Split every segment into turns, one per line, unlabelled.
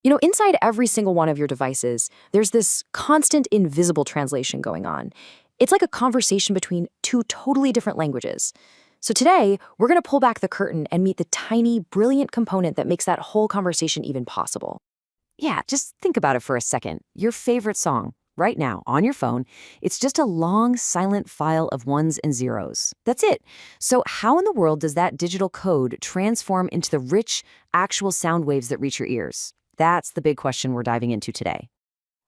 Inside every single one of your devices, there's this constant invisible translation going on. It's like a conversation between two totally different languages. So today, we're going to pull back the curtain and meet the tiny, brilliant component that makes that whole conversation even possible. Yeah, just think about it for a second. Your favorite song, right now, on your phone, it's just a long, silent file of ones and zeros. That's it. So how in the world does that digital code transform into the rich, actual sound waves that reach your ears? That's the big question we're diving into today.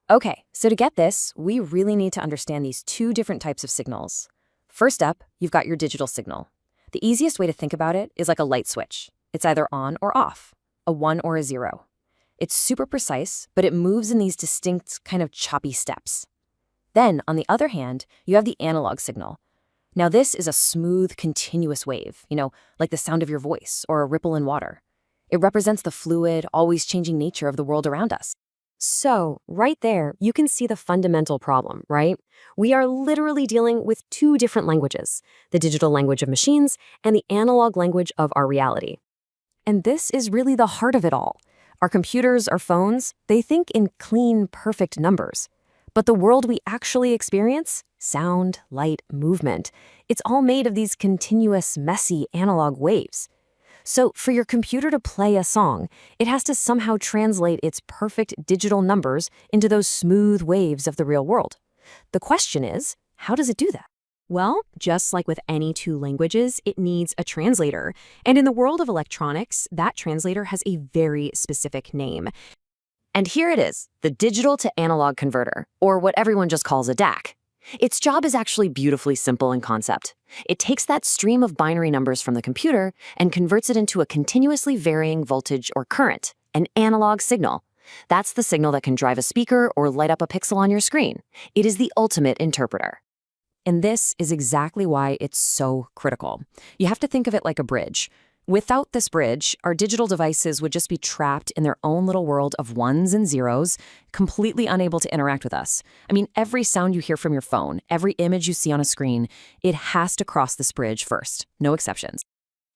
Okay, so to get this, we really need to understand these two different types of signals. First up, you've got your digital signal. The easiest way to think about it is like a light switch. It's either on or off, a 1 or a 0. It's super precise, but it moves in these distinct, kind of choppy steps. Then, on the other hand, you have the analog signal. Now this is a smooth, continuous wave, like the sound of your voice or a ripple in water. It represents the fluid, always changing nature of the world around us. So, right there, you can see the fundamental problem, right? We are literally dealing with two different languages, the digital language of machines and the analog language of our reality. And this is really the heart of it all. Our computers, our phones, they think in clean, perfect numbers. But the world we actually experience, sound, light, movement, it's all made of these continuous, messy analog waves. So for your computer to play a song, it has to somehow translate its perfect digital numbers into those smooth waves of the real world. The question is, how does it do that? Well, just like with any two languages, it needs a translator. And in the world of electronics, that translator has a very specific name. And here it is, the digital to analog converter, or what everyone just calls a DAC. Its job is actually beautifully simple in concept. It takes that stream of binary numbers from the computer and converts it into a continuously varying voltage or current, an analog signal. That's the signal that can drive a speaker or light up a pixel on your screen. It is the ultimate interpreter. And this is exactly why it's so critical. You have to think of it like a bridge. Without this bridge, our digital devices would just be trapped in their own little world of ones and zeros, completely unable to interact with us. I mean, every sound you hear from your phone, every image you see on a screen, it has to cross this bridge first. No exceptions.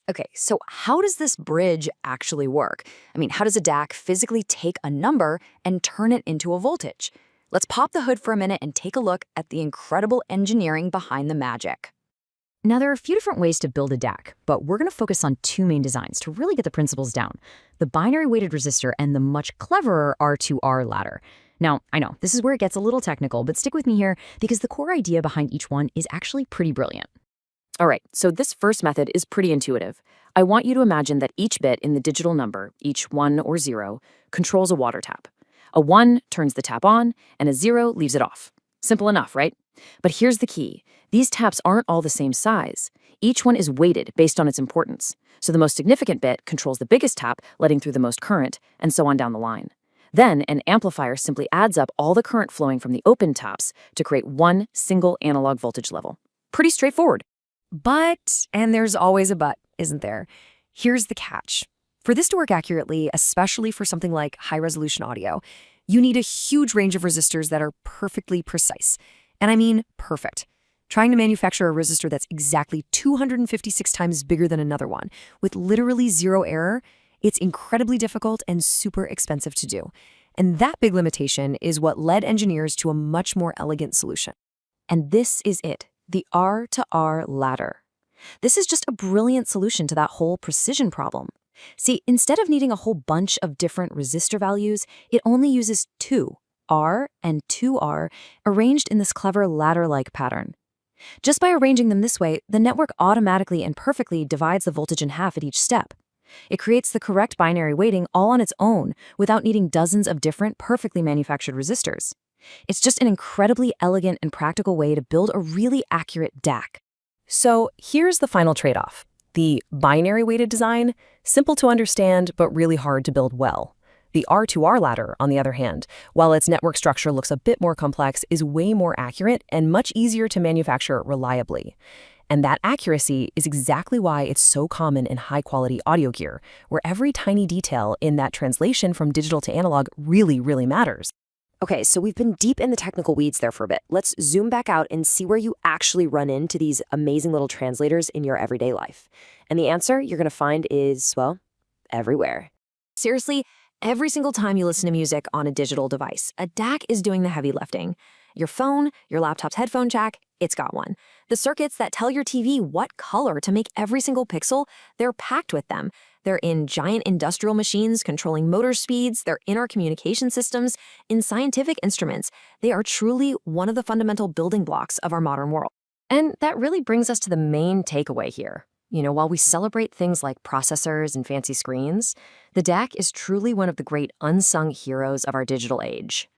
Okay, so how does this bridge actually work? I mean, how does a DAC physically take a number and turn it into a voltage? Let's pop the hood for a minute and take a look at the incredible engineering behind the magic. Now, there are a few different ways to build a DAC, but we're going to focus on two main designs to really get the principles down: the binary weighted resistor and the much cleverer R2R ladder. Now, I know, this is where it gets a little technical, but stick with me here because the core idea behind each one is actually pretty brilliant. All right, so this first method is pretty intuitive. I want you to imagine that each bit in the digital number, each 1 or 0, controls a water tap. A 1 turns the tap on, and a 0 leaves it off. Simple enough, right? But here's the key. These taps aren't all the same size. Each one is weighted based on its importance. So the most significant bit controls the biggest tap, letting through the most current, and so on down the line. Then an amplifier simply adds up all the current flowing from the open taps to create one single analog voltage level. Pretty straightforward. But, and there's always a but, isn't there? Here's the catch. For this to work accurately, especially for something like high-resolution audio, you need a huge range of resistors that are perfectly precise. And I mean perfect. Trying to manufacture a resistor that's exactly 256 times bigger than another one, with literally zero error, it's incredibly difficult and super expensive to do. And that big limitation is what led engineers to a much more elegant solution. And this is it, the R to R ladder. This is just a brilliant solution to that whole precision problem. See, instead of needing a whole bunch of different resistor values, it only uses two, R and 2R, arranged in this clever ladder-like pattern. Just by arranging them this way, the network automatically and perfectly divides the voltage in half at each step. It creates the correct binary weighting all on its own without needing dozens of different, perfectly manufactured resistors. It's just an incredibly elegant and practical way to build a really accurate DAC. So here's the final trade-off. The binary weighted design, simple to understand but really hard to build well. The R2R ladder, on the other hand, while its network structure looks a bit more complex, is way more accurate and much easier to manufacture reliably. And that accuracy is exactly why it's so common in high-quality audio gear, where every tiny detail in that translation from digital to analog really, really matters. Okay, so we've been deep in the technical weeds there for a bit. Let's zoom back out and see where you actually run into these amazing little translators in your everyday life. And the answer you're going to find is, well, everywhere. Seriously, Every single time you listen to music on a digital device, a DAC is doing the heavy lifting. Your phone, your laptop's headphone jack, it's got one. The circuits that tell your TV what color to make every single pixel, they're packed with them. They're in giant industrial machines controlling motor speeds, they're in our communication systems, in scientific instruments. They are truly one of the fundamental building blocks of our modern world. And that really brings us to the main takeaway here. While we celebrate things like processors and fancy screens, the DAC is truly one of the great unsung heroes of our digital age.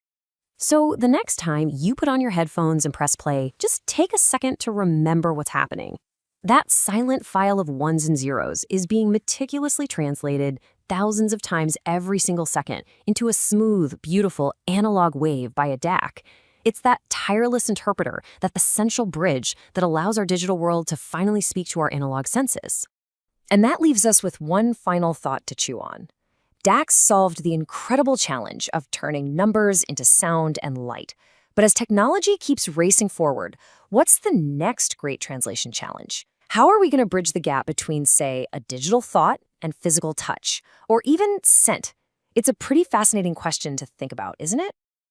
So the next time you put on your headphones and press play, just take a second to remember what's happening. That silent file of ones and zeros is being meticulously translated thousands of times every single second into a smooth, beautiful analog wave by a DAC. It's that tireless interpreter, that essential bridge that allows our digital world to finally speak to our analog senses. And that leaves us with one final thought to chew on. DACs solved the incredible challenge of turning numbers into sound and light. But as technology keeps racing forward, what's the next great translation challenge? How are we going to bridge the gap between, say, a digital thought and physical touch, or even scent? It's a pretty fascinating question to think about, isn't it?